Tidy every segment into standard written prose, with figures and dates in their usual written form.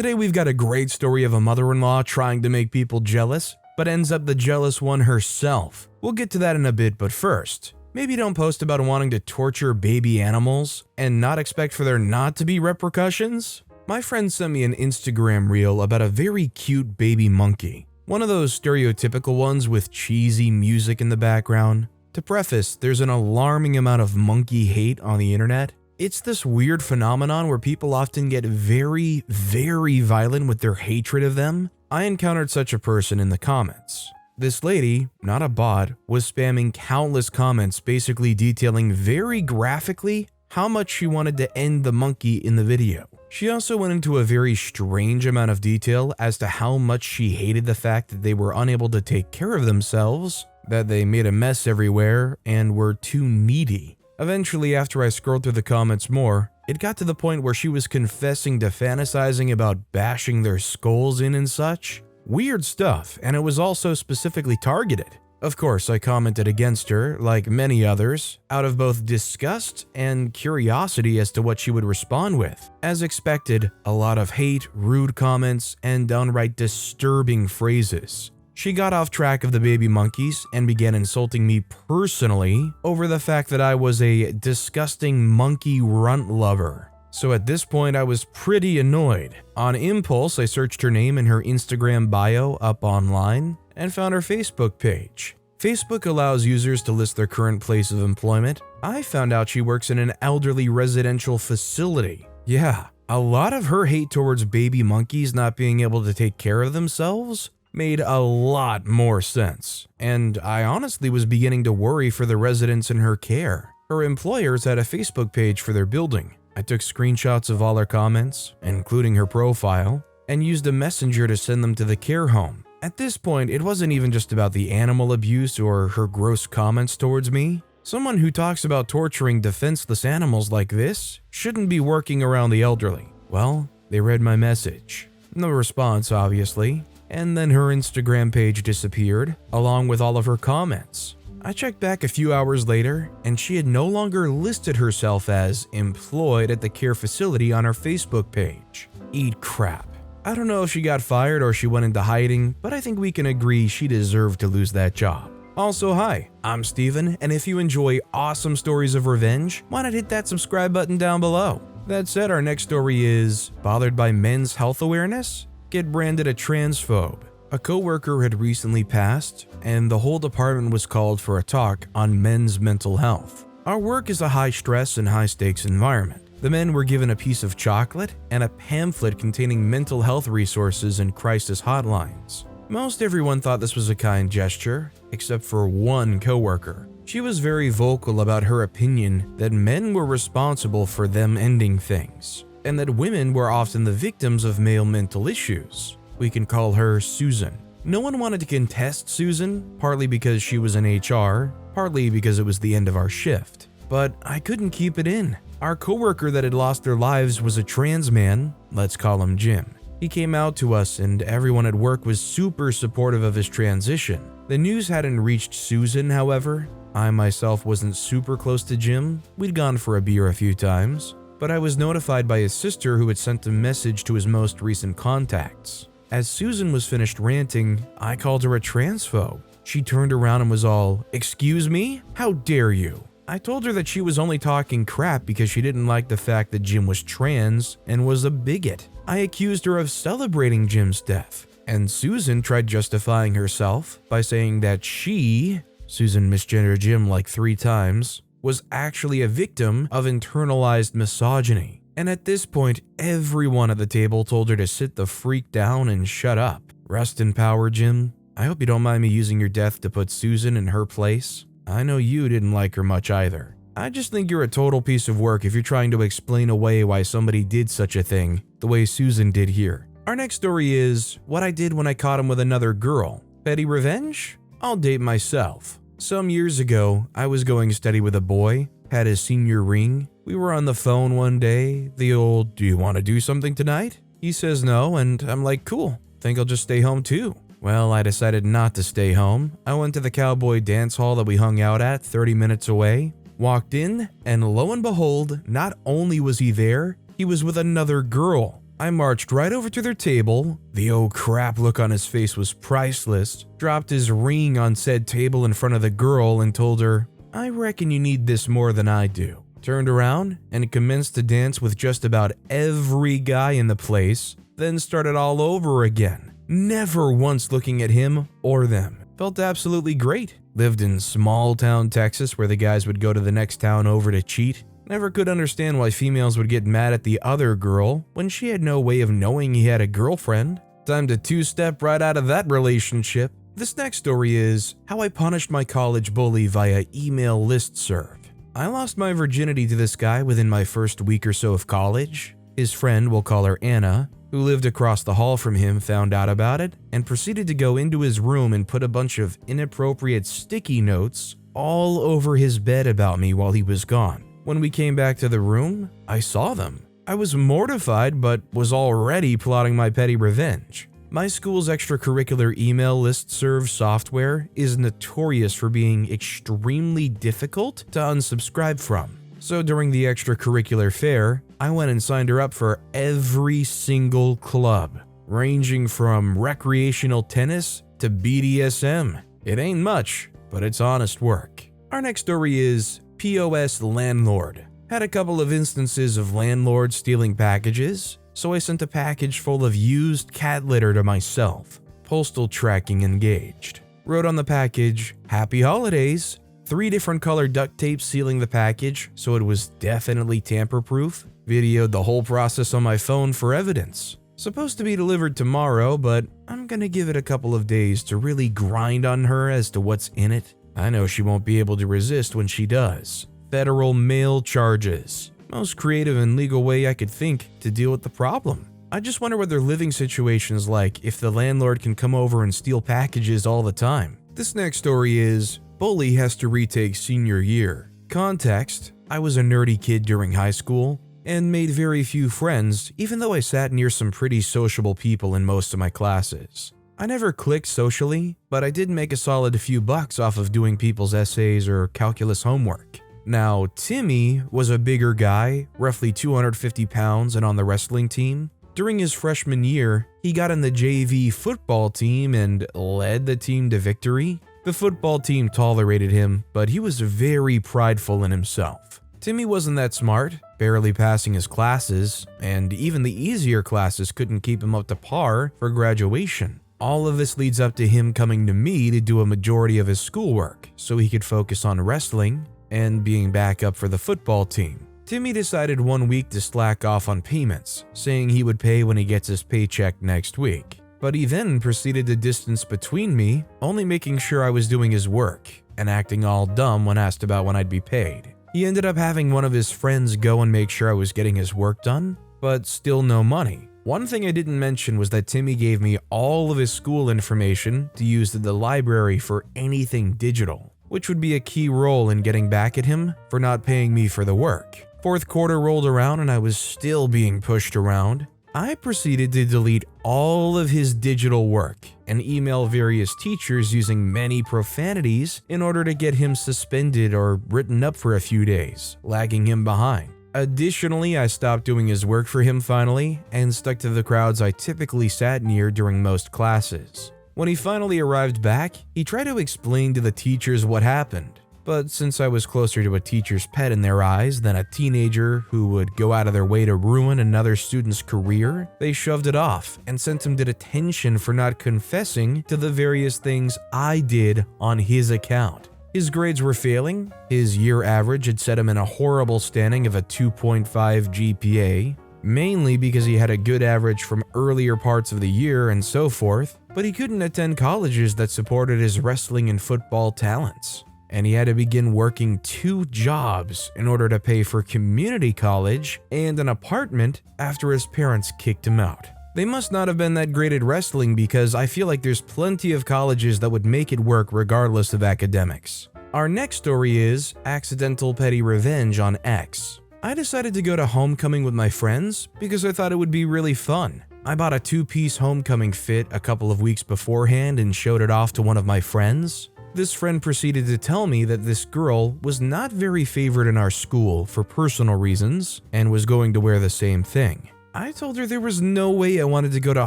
Today we've got a great story of a mother-in-law trying to make people jealous, but ends up the jealous one herself. We'll get to that in a bit, but first, maybe don't post about wanting to torture baby animals and not expect for there not to be repercussions. My friend sent me an Instagram reel about a very cute baby monkey. One of those stereotypical ones with cheesy music in the background. To preface, there's an alarming amount of monkey hate on the internet. It's this weird phenomenon where people often get very, very violent with their hatred of them. I encountered such a person in the comments. This lady, not a bot, was spamming countless comments basically detailing very graphically how much she wanted to end the monkey in the video. She also went into a very strange amount of detail as to how much she hated the fact that they were unable to take care of themselves, that they made a mess everywhere, and were too needy. Eventually, after I scrolled through the comments more, it got to the point where she was confessing to fantasizing about bashing their skulls in and such. Weird stuff, and it was also specifically targeted. Of course, I commented against her, like many others, out of both disgust and curiosity as to what she would respond with. As expected, a lot of hate, rude comments, and downright disturbing phrases. She got off track of the baby monkeys and began insulting me personally over the fact that I was a disgusting monkey runt lover. So at this point, I was pretty annoyed. On impulse, I searched her name in her Instagram bio up online and found her Facebook page. Facebook allows users to list their current place of employment. I found out she works in an elderly residential facility. Yeah, a lot of her hate towards baby monkeys not being able to take care of themselves made a lot more sense, and I honestly was beginning to worry for the residents in her care. Her employers had a Facebook page for their building. I took screenshots of all her comments, including her profile, and used a messenger to send them to the care home. At this point, it wasn't even just about the animal abuse or her gross comments towards me. Someone who talks about torturing defenseless animals like this shouldn't be working around the elderly. Well, they read my message. No response, obviously. And then her Instagram page disappeared, along with all of her comments. I checked back a few hours later, and she had no longer listed herself as employed at the care facility on her Facebook page. Eat crap. I don't know if she got fired or she went into hiding, but I think we can agree she deserved to lose that job. Also, hi, I'm Steven, and if you enjoy awesome stories of revenge, why not hit that subscribe button down below? That said, our next story is bothered by men's health awareness? Get branded a transphobe. A coworker had recently passed, and the whole department was called for a talk on men's mental health. Our work is a high-stress and high-stakes environment. The men were given a piece of chocolate and a pamphlet containing mental health resources and crisis hotlines. Most everyone thought this was a kind gesture, except for one coworker. She was very vocal about her opinion that men were responsible for them ending things, and that women were often the victims of male mental issues. We can call her Susan. No one wanted to contest Susan, partly because she was in HR, partly because it was the end of our shift. But I couldn't keep it in. Our coworker that had lost their lives was a trans man, let's call him Jim. He came out to us and everyone at work was super supportive of his transition. The news hadn't reached Susan, however. I myself wasn't super close to Jim. We'd gone for a beer a few times. But I was notified by his sister who had sent a message to his most recent contacts. As Susan was finished ranting, I called her a transphobe. She turned around and was all, "Excuse me? How dare you?" I told her that she was only talking crap because she didn't like the fact that Jim was trans and was a bigot. I accused her of celebrating Jim's death, and Susan tried justifying herself by saying that Susan misgendered Jim like 3 times, was actually a victim of internalized misogyny. And at this point, everyone at the table told her to sit the freak down and shut up. Rest in power, Jim. I hope you don't mind me using your death to put Susan in her place. I know you didn't like her much either. I just think you're a total piece of work if you're trying to explain away why somebody did such a thing, the way Susan did here. Our next story is what I did when I caught him with another girl. Petty revenge? I'll date myself. Some years ago, I was going steady with a boy, had his senior ring. We were on the phone one day, the old, "Do you want to do something tonight?" He says no, and I'm like, cool, think I'll just stay home too. Well, I decided not to stay home. I went to the cowboy dance hall that we hung out at 30 minutes away, walked in, and lo and behold, not only was he there, he was with another girl. I marched right over to their table. The oh crap look on his face was priceless. Dropped his ring on said table in front of the girl and told her, "I reckon you need this more than I do." Turned around and commenced to dance with just about every guy in the place, then started all over again, never once looking at him or them. Felt absolutely great. Lived in small town Texas where the guys would go to the next town over to cheat. Never could understand why females would get mad at the other girl when she had no way of knowing he had a girlfriend. Time to two-step right out of that relationship. This next story is how I punished my college bully via email listserv. I lost my virginity to this guy within my first week or so of college. His friend, we'll call her Anna, who lived across the hall from him, found out about it and proceeded to go into his room and put a bunch of inappropriate sticky notes all over his bed about me while he was gone. When we came back to the room, I saw them. I was mortified but was already plotting my petty revenge. My school's extracurricular email listserv software is notorious for being extremely difficult to unsubscribe from. So during the extracurricular fair, I went and signed her up for every single club, ranging from recreational tennis to BDSM. It ain't much, but it's honest work. Our next story is POS Landlord. Had a couple of instances of landlords stealing packages, so I sent a package full of used cat litter to myself. Postal tracking engaged. Wrote on the package, "Happy Holidays." 3 different colored duct tape sealing the package, so it was definitely tamper-proof. Videoed the whole process on my phone for evidence. Supposed to be delivered tomorrow, but I'm gonna give it a couple of days to really grind on her as to what's in it. I know she won't be able to resist when she does. Federal mail charges. Most creative and legal way I could think to deal with the problem. I just wonder what their living situation's like if the landlord can come over and steal packages all the time. This next story is bully has to retake senior year. Context: I was a nerdy kid during high school and made very few friends, even though I sat near some pretty sociable people in most of my classes. I never clicked socially, but I did make a solid few bucks off of doing people's essays or calculus homework. Now, Timmy was a bigger guy, roughly 250 pounds and on the wrestling team. During his freshman year, he got in the JV football team and led the team to victory. The football team tolerated him, but he was very prideful in himself. Timmy wasn't that smart, barely passing his classes, and even the easier classes couldn't keep him up to par for graduation. All of this leads up to him coming to me to do a majority of his schoolwork so he could focus on wrestling and being back up for the football team. Timmy decided one week to slack off on payments, saying he would pay when he gets his paycheck next week. But he then proceeded to distance between me, only making sure I was doing his work and acting all dumb when asked about when I'd be paid. He ended up having one of his friends go and make sure I was getting his work done, but still no money. One thing I didn't mention was that Timmy gave me all of his school information to use at the library for anything digital, which would be a key role in getting back at him for not paying me for the work. Fourth quarter rolled around and I was still being pushed around. I proceeded to delete all of his digital work and email various teachers using many profanities in order to get him suspended or written up for a few days, lagging him behind. Additionally, I stopped doing his work for him finally and stuck to the crowds I typically sat near during most classes. When he finally arrived back, he tried to explain to the teachers what happened. But since I was closer to a teacher's pet in their eyes than a teenager who would go out of their way to ruin another student's career, they shoved it off and sent him to detention for not confessing to the various things I did on his account. His grades were failing, his year average had set him in a horrible standing of a 2.5 GPA, mainly because he had a good average from earlier parts of the year and so forth, but he couldn't attend colleges that supported his wrestling and football talents. And he had to begin working 2 jobs in order to pay for community college and an apartment after his parents kicked him out. They must not have been that great at wrestling because I feel like there's plenty of colleges that would make it work regardless of academics. Our next story is Accidental Petty Revenge on X. I decided to go to homecoming with my friends because I thought it would be really fun. I bought a 2-piece homecoming fit a couple of weeks beforehand and showed it off to one of my friends. This friend proceeded to tell me that this girl was not very favored in our school for personal reasons and was going to wear the same thing. I told her there was no way I wanted to go to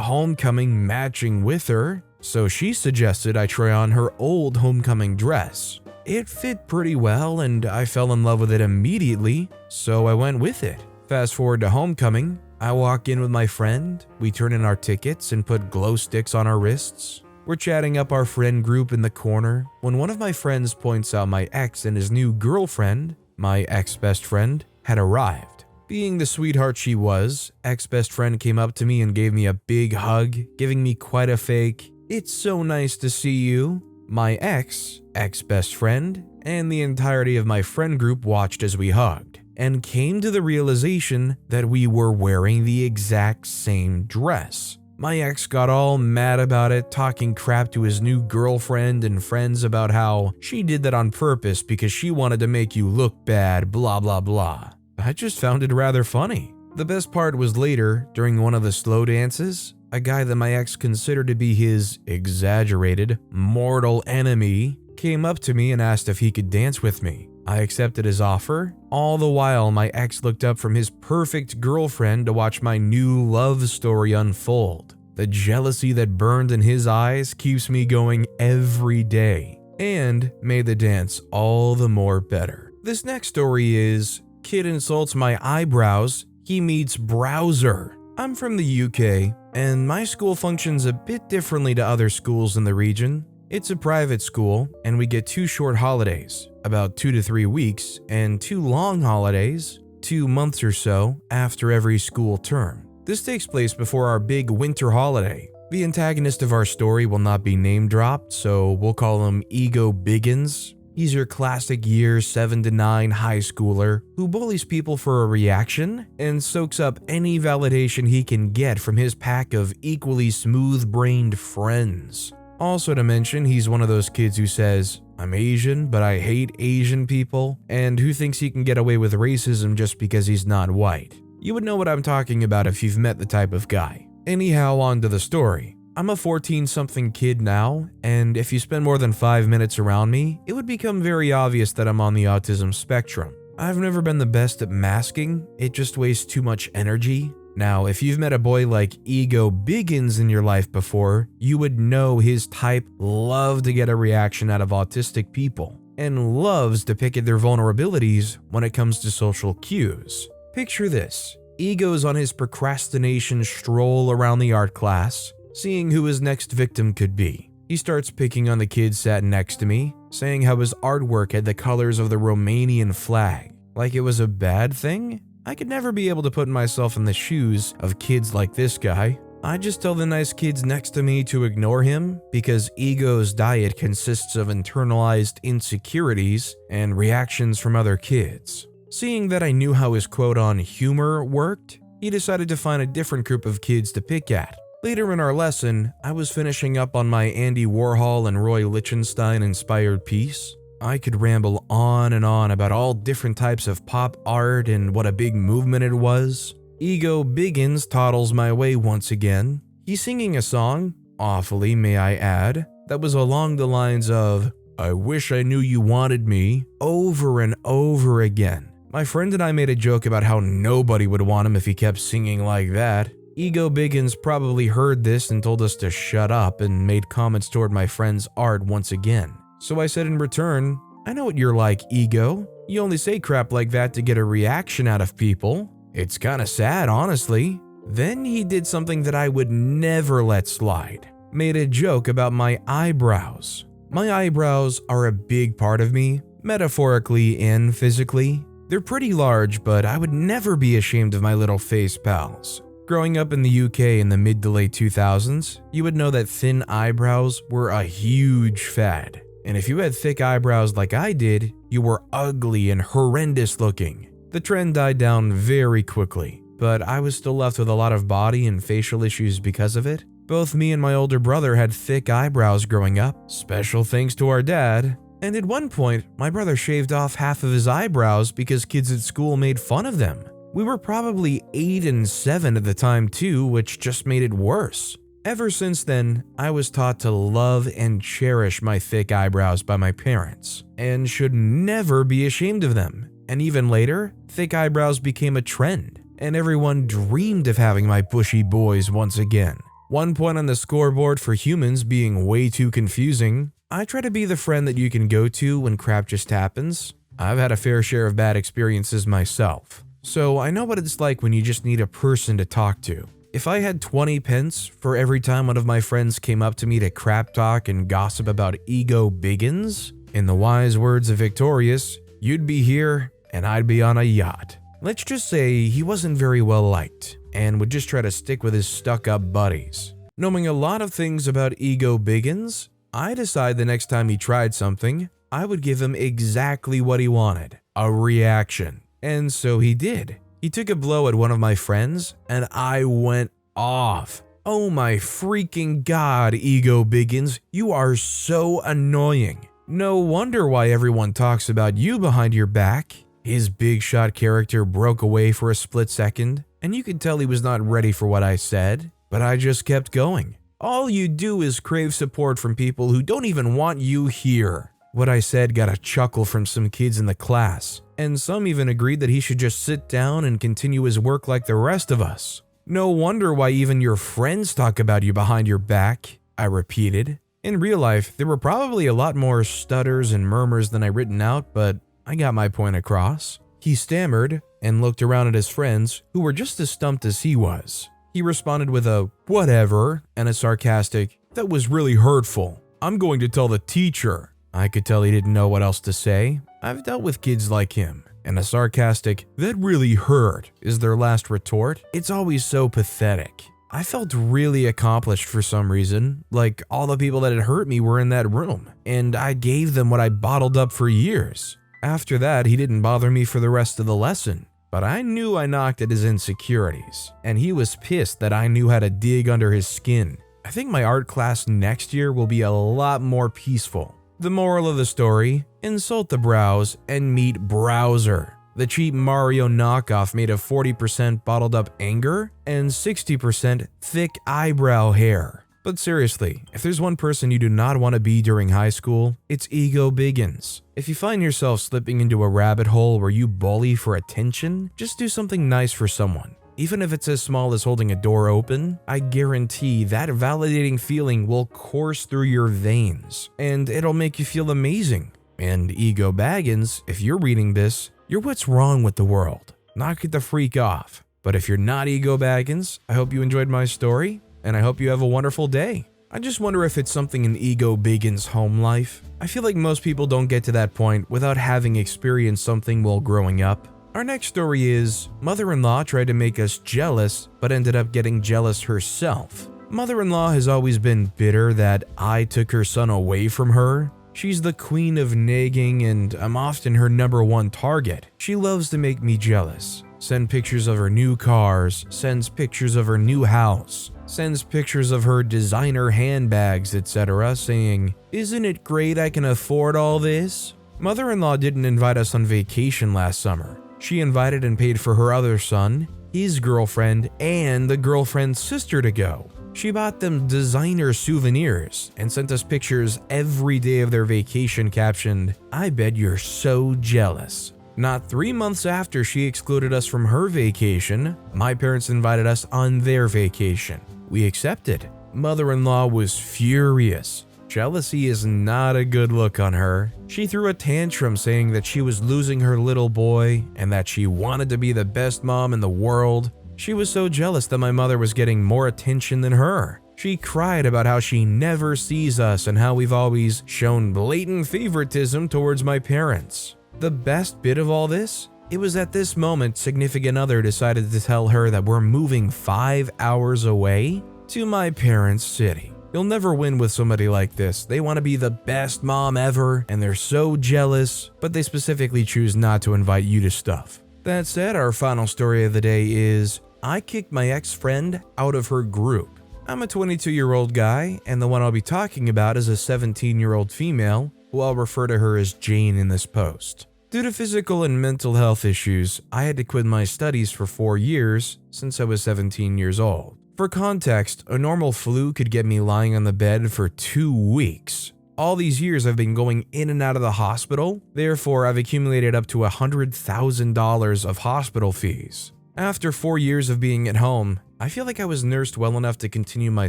homecoming matching with her, so she suggested I try on her old homecoming dress. It fit pretty well and I fell in love with it immediately, so I went with it. Fast forward to homecoming, I walk in with my friend, we turn in our tickets and put glow sticks on our wrists. We're chatting up our friend group in the corner when one of my friends points out my ex and his new girlfriend, my ex-best friend, had arrived. Being the sweetheart she was, ex-best friend came up to me and gave me a big hug, giving me quite a fake, "It's so nice to see you." My ex-best friend, and the entirety of my friend group watched as we hugged, and came to the realization that we were wearing the exact same dress. My ex got all mad about it, talking crap to his new girlfriend and friends about how she did that on purpose because she wanted to make you look bad, blah blah blah. I just found it rather funny. The best part was later, during one of the slow dances, a guy that my ex considered to be his exaggerated, mortal enemy came up to me and asked if he could dance with me. I accepted his offer. All the while, my ex looked up from his perfect girlfriend to watch my new love story unfold. The jealousy that burned in his eyes keeps me going every day and made the dance all the more better. This next story is, kid insults my eyebrows, he meets browser. I'm from the UK, and my school functions a bit differently to other schools in the region. It's a private school, and we get 2 short holidays, about 2 to 3 weeks, and 2 long holidays, 2 months or so, after every school term. This takes place before our big winter holiday. The antagonist of our story will not be name dropped, so we'll call him Ego Biggins. He's your classic year 7 to 9 high schooler who bullies people for a reaction and soaks up any validation he can get from his pack of equally smooth-brained friends. Also to mention, he's one of those kids who says, "I'm Asian, but I hate Asian people," and who thinks he can get away with racism just because he's not white. You would know what I'm talking about if you've met the type of guy. Anyhow, on to the story. I'm a 14-something kid now, and if you spend more than 5 minutes around me, it would become very obvious that I'm on the autism spectrum. I've never been the best at masking, it just wastes too much energy. Now, if you've met a boy like Ego Biggins in your life before, you would know his type loves to get a reaction out of autistic people, and loves to pick at their vulnerabilities when it comes to social cues. Picture this, Ego's on his procrastination stroll around the art class, seeing who his next victim could be. He starts picking on the kid sat next to me, saying how his artwork had the colors of the Romanian flag, like it was a bad thing? I could never be able to put myself in the shoes of kids like this guy. I just tell the nice kids next to me to ignore him because Ego's diet consists of internalized insecurities and reactions from other kids. Seeing that I knew how his quote on humor worked, he decided to find a different group of kids to pick at. Later in our lesson, I was finishing up on my Andy Warhol and Roy Lichtenstein inspired piece. I could ramble on and on about all different types of pop art and what a big movement it was. Ego Biggins toddles my way once again. He's singing a song, awfully may I add, that was along the lines of, "I wish I knew you wanted me," over and over again. My friend and I made a joke about how nobody would want him if he kept singing like that. Ego Biggins probably heard this and told us to shut up and made comments toward my friend's art once again. So I said in return, "I know what you're like, Ego. You only say crap like that to get a reaction out of people. It's kinda sad, honestly." Then he did something that I would never let slide. Made a joke about my eyebrows. My eyebrows are a big part of me, metaphorically and physically. They're pretty large, but I would never be ashamed of my little face pals. Growing up in the UK in the mid to late 2000s, you would know that thin eyebrows were a huge fad. And if you had thick eyebrows like I did, you were ugly and horrendous looking. The trend died down very quickly, but I was still left with a lot of body and facial issues because of it. Both me and my older brother had thick eyebrows growing up, special thanks to our dad. And at one point, my brother shaved off half of his eyebrows because kids at school made fun of them. We were probably 8 and 7 at the time too, which just made it worse. Ever since then, I was taught to love and cherish my thick eyebrows by my parents, and should never be ashamed of them. And even later, thick eyebrows became a trend. and everyone dreamed of having my bushy boys once again. 1 point on the scoreboard for humans being way too confusing. I try to be the friend that you can go to when crap just happens. I've had a fair share of bad experiences myself, so I know what it's like when you just need a person to talk to. If I had 20 pence for every time one of my friends came up to me to crap talk and gossip about ego biggins, in the wise words of Victorious, you'd be here and I'd be on a yacht. Let's just say he wasn't very well liked and would just try to stick with his stuck-up buddies. Knowing a lot of things about ego biggins, I decided the next time he tried something, I would give him exactly what he wanted, a reaction. And so he did. He took a blow at one of my friends, and I went off. Oh my freaking god, ego biggins, you are so annoying. No wonder why everyone talks about you behind your back. His big shot character broke away for a split second, and you could tell he was not ready for what I said, but I just kept going. All you do is crave support from people who don't even want you here. What I said got a chuckle from some kids in the class, and some even agreed that he should just sit down and continue his work like the rest of us. No wonder why even your friends talk about you behind your back, I repeated. In real life, there were probably a lot more stutters and murmurs than I written out, but I got my point across. He stammered and looked around at his friends, who were just as stumped as he was. He responded with a whatever and a sarcastic, that was really hurtful. I'm going to tell the teacher. I could tell he didn't know what else to say. I've dealt with kids like him, and a sarcastic, that really hurt, is their last retort. It's always so pathetic. I felt really accomplished for some reason, like all the people that had hurt me were in that room, and I gave them what I bottled up for years. After that, he didn't bother me for the rest of the lesson, but I knew I knocked at his insecurities, and he was pissed that I knew how to dig under his skin. I think my art class next year will be a lot more peaceful. The moral of the story, insult the brows and meet Browser, the cheap Mario knockoff made of 40% bottled up anger and 60% thick eyebrow hair. But seriously, if there's one person you do not want to be during high school, it's ego biggins. If you find yourself slipping into a rabbit hole where you bully for attention, just do something nice for someone. Even if it's as small as holding a door open, I guarantee that validating feeling will course through your veins, and it'll make you feel amazing. And ego baggins, if you're reading this, you're what's wrong with the world. Knock it the freak off. But if you're not ego baggins, I hope you enjoyed my story, and I hope you have a wonderful day. I just wonder if it's something in ego biggins' home life. I feel like most people don't get to that point without having experienced something while growing up. Our next story is, mother-in-law tried to make us jealous, but ended up getting jealous herself. Mother-in-law has always been bitter that I took her son away from her. She's the queen of nagging, and I'm often her #1 target. She loves to make me jealous. Send pictures of her new cars, sends pictures of her new house, sends pictures of her designer handbags, etc., saying, "Isn't it great I can afford all this?" Mother-in-law didn't invite us on vacation last summer. She invited and paid for her other son, his girlfriend, and the girlfriend's sister to go. She bought them designer souvenirs and sent us pictures every day of their vacation captioned, "I bet you're so jealous." Not 3 months after she excluded us from her vacation, my parents invited us on their vacation. We accepted. Mother-in-law was furious. Jealousy is not a good look on her. She threw a tantrum saying that she was losing her little boy and that she wanted to be the best mom in the world. She was so jealous that my mother was getting more attention than her. She cried about how she never sees us and how we've always shown blatant favoritism towards my parents. The best bit of all this? It was at this moment significant other decided to tell her that we're moving 5 hours away to my parents' city. You'll never win with somebody like this. They want to be the best mom ever, and they're so jealous, but they specifically choose not to invite you to stuff. That said, our final story of the day is, I kicked my ex-friend out of her group. I'm a 22-year-old guy, and the one I'll be talking about is a 17-year-old female, who I'll refer to her as Jane in this post. Due to physical and mental health issues, I had to quit my studies for 4 years since I was 17 years old. For context, a normal flu could get me lying on the bed for 2 weeks. All these years I've been going in and out of the hospital, therefore I've accumulated up to $100,000 of hospital fees. After 4 years of being at home, I feel like I was nursed well enough to continue my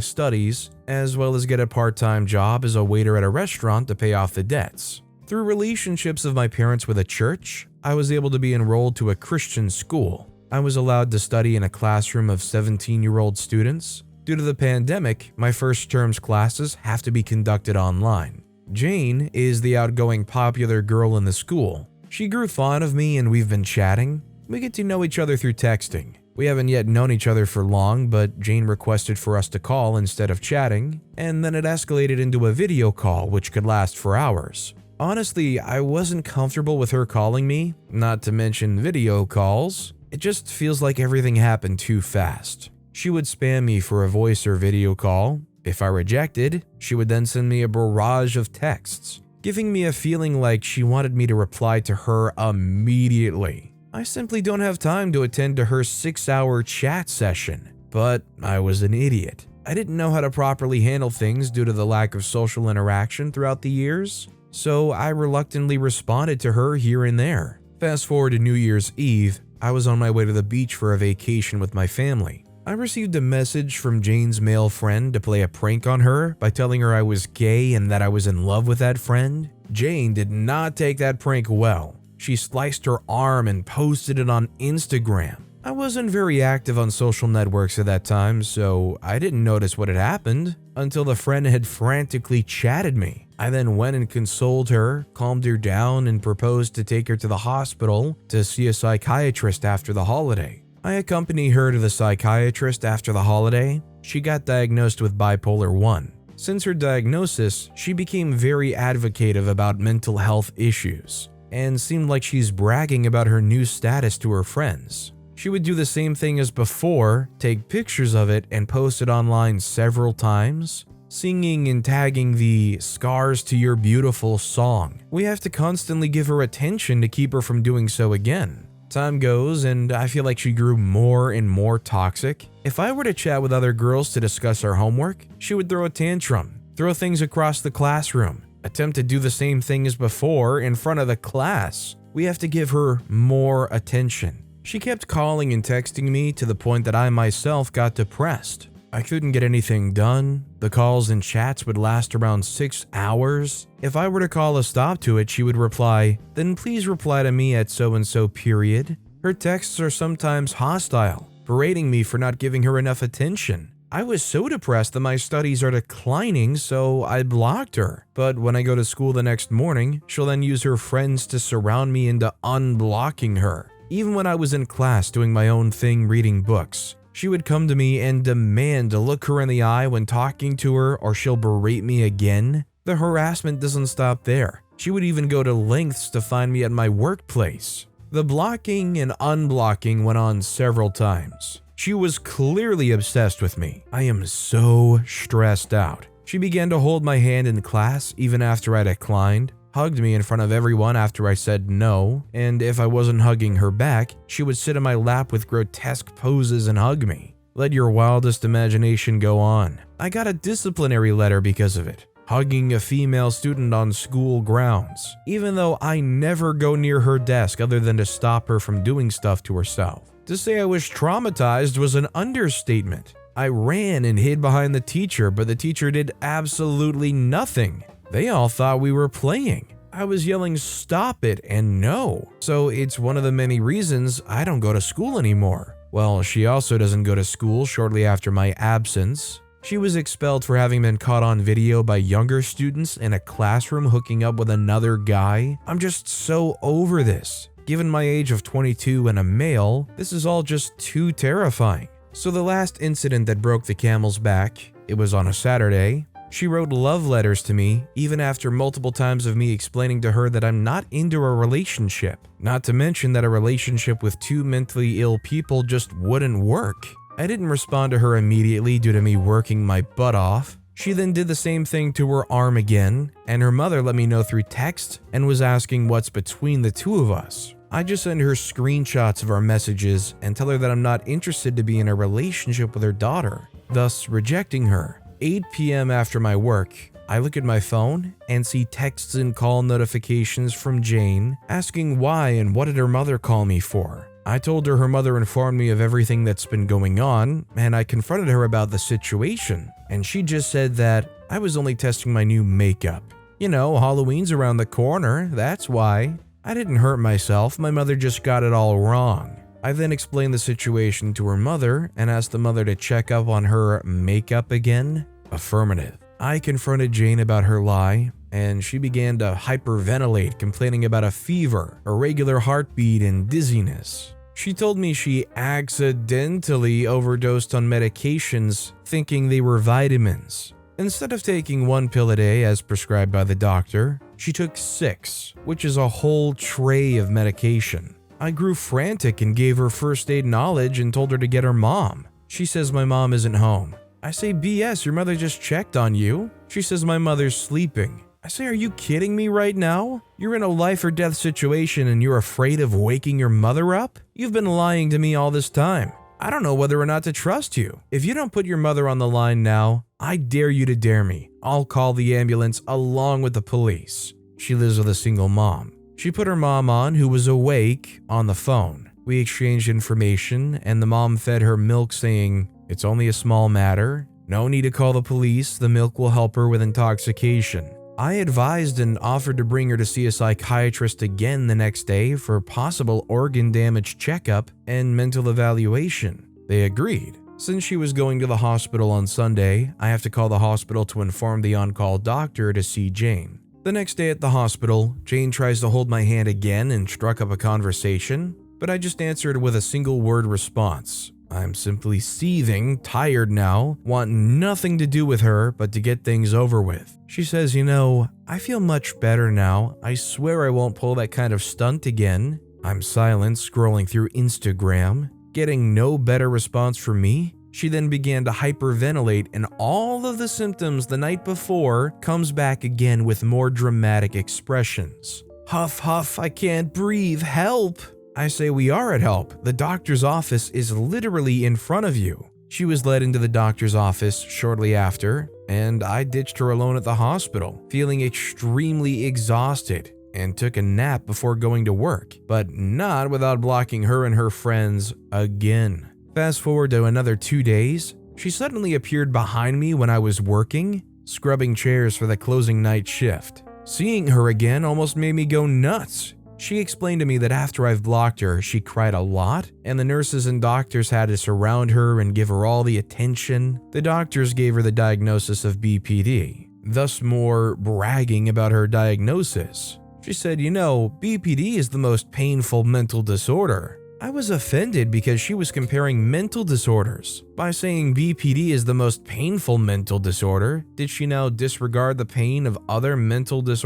studies, as well as get a part-time job as a waiter at a restaurant to pay off the debts. Through relationships of my parents with a church, I was able to be enrolled to a Christian school. I was allowed to study in a classroom of 17-year-old students. Due to the pandemic, my first term's classes have to be conducted online. Jane is the outgoing popular girl in the school. She grew fond of me and we've been chatting. We get to know each other through texting. We haven't yet known each other for long, but Jane requested for us to call instead of chatting, and then it escalated into a video call which could last for hours. Honestly, I wasn't comfortable with her calling me, not to mention video calls. It just feels like everything happened too fast. She would spam me for a voice or video call. If I rejected, she would then send me a barrage of texts, giving me a feeling like she wanted me to reply to her immediately. I simply don't have time to attend to her 6-hour chat session, but I was an idiot. I didn't know how to properly handle things due to the lack of social interaction throughout the years, so I reluctantly responded to her here and there. Fast forward to New Year's Eve, I was on my way to the beach for a vacation with my family. I received a message from Jane's male friend to play a prank on her by telling her I was gay and that I was in love with that friend. Jane did not take that prank well. She sliced her arm and posted it on Instagram. I wasn't very active on social networks at that time, so I didn't notice what had happened until the friend had frantically chatted me. I then went and consoled her, calmed her down, and proposed to take her to the hospital to see a psychiatrist after the holiday. I accompanied her to the psychiatrist after the holiday. She got diagnosed with bipolar 1. Since her diagnosis, she became very advocative about mental health issues and seemed like she's bragging about her new status to her friends. She would do the same thing as before, take pictures of it and post it online several times, singing and tagging the "Scars to Your Beautiful" song. We have to constantly give her attention to keep her from doing so again. Time goes and I feel like she grew more and more toxic. If I were to chat with other girls to discuss our homework, she would throw a tantrum, throw things across the classroom, attempt to do the same thing as before in front of the class. We have to give her more attention. She kept calling and texting me to the point that I myself got depressed. I couldn't get anything done. The calls and chats would last around 6 hours. If I were to call a stop to it, she would reply, "Then please reply to me at so-and-so period." Her texts are sometimes hostile, berating me for not giving her enough attention. I was so depressed that my studies are declining, so I blocked her. But when I go to school the next morning, she'll then use her friends to surround me into unblocking her. Even when I was in class doing my own thing reading books, she would come to me and demand to look her in the eye when talking to her, or she'll berate me again. The harassment doesn't stop there. She would even go to lengths to find me at my workplace. The blocking and unblocking went on several times. She was clearly obsessed with me. I am so stressed out. She began to hold my hand in class even after I declined, hugged me in front of everyone after I said no, and if I wasn't hugging her back, she would sit in my lap with grotesque poses and hug me. Let your wildest imagination go on. I got a disciplinary letter because of it, hugging a female student on school grounds, even though I never go near her desk other than to stop her from doing stuff to herself. To say I was traumatized was an understatement. I ran and hid behind the teacher, but the teacher did absolutely nothing. They all thought we were playing. I was yelling "stop it" and "no." So it's one of the many reasons I don't go to school anymore. Well, she also doesn't go to school shortly after my absence. She was expelled for having been caught on video by younger students in a classroom hooking up with another guy. I'm just so over this. Given my age of 22 and a male, this is all just too terrifying. So the last incident that broke the camel's back, it was on a Saturday. She wrote love letters to me, even after multiple times of me explaining to her that I'm not into a relationship. Not to mention that a relationship with two mentally ill people just wouldn't work. I didn't respond to her immediately due to me working my butt off. She then did the same thing to her arm again, and her mother let me know through text and was asking what's between the two of us. I just send her screenshots of our messages and tell her that I'm not interested to be in a relationship with her daughter, thus rejecting her. 8 p.m. after my work, I look at my phone and see texts and call notifications from Jane asking why and what did her mother call me for. I told her mother informed me of everything that's been going on, and I confronted her about the situation, and she just said that I was only testing my new makeup. You know, Halloween's around the corner, that's why. I didn't hurt myself, my mother just got it all wrong. I then explained the situation to her mother and asked the mother to check up on her makeup again. Affirmative. I confronted Jane about her lie, and she began to hyperventilate, complaining about a fever, irregular heartbeat, and dizziness. She told me she accidentally overdosed on medications, thinking they were vitamins. Instead of taking 1 pill a day as prescribed by the doctor, she took 6, which is a whole tray of medication. I grew frantic and gave her first aid knowledge and told her to get her mom. She says my mom isn't home. I say, BS, your mother just checked on you. She says my mother's sleeping. I say, are you kidding me right now? You're in a life or death situation and you're afraid of waking your mother up? You've been lying to me all this time. I don't know whether or not to trust you. If you don't put your mother on the line now, I dare you to dare me. I'll call the ambulance along with the police. She lives with a single mom. She put her mom on, who was awake, on the phone. We exchanged information and the mom fed her milk saying, it's only a small matter. No need to call the police. The milk will help her with intoxication. I advised and offered to bring her to see a psychiatrist again the next day for possible organ damage checkup and mental evaluation. They agreed. Since she was going to the hospital on Sunday, I have to call the hospital to inform the on-call doctor to see Jane. The next day at the hospital, Jane tries to hold my hand again and struck up a conversation, but I just answered with a single word response. I'm simply seething, tired now, want nothing to do with her but to get things over with. She says, you know, I feel much better now. I swear I won't pull that kind of stunt again. I'm silent, scrolling through Instagram, getting no better response from me. She then began to hyperventilate and all of the symptoms the night before comes back again with more dramatic expressions. Huff, huff, I can't breathe, help! I say we are at help. The doctor's office is literally in front of you. She was led into the doctor's office shortly after, and I ditched her alone at the hospital, feeling extremely exhausted, and took a nap before going to work, but not without blocking her and her friends again. Fast forward to another 2 days, she suddenly appeared behind me when I was working, scrubbing chairs for the closing night shift. Seeing her again almost made me go nuts. She explained to me that after I've blocked her, she cried a lot, and the nurses and doctors had to surround her and give her all the attention. The doctors gave her the diagnosis of BPD, thus more bragging about her diagnosis. She said, you know, BPD is the most painful mental disorder. I was offended because she was comparing mental disorders. By saying BPD is the most painful mental disorder, did she now disregard the pain of other mental disorders?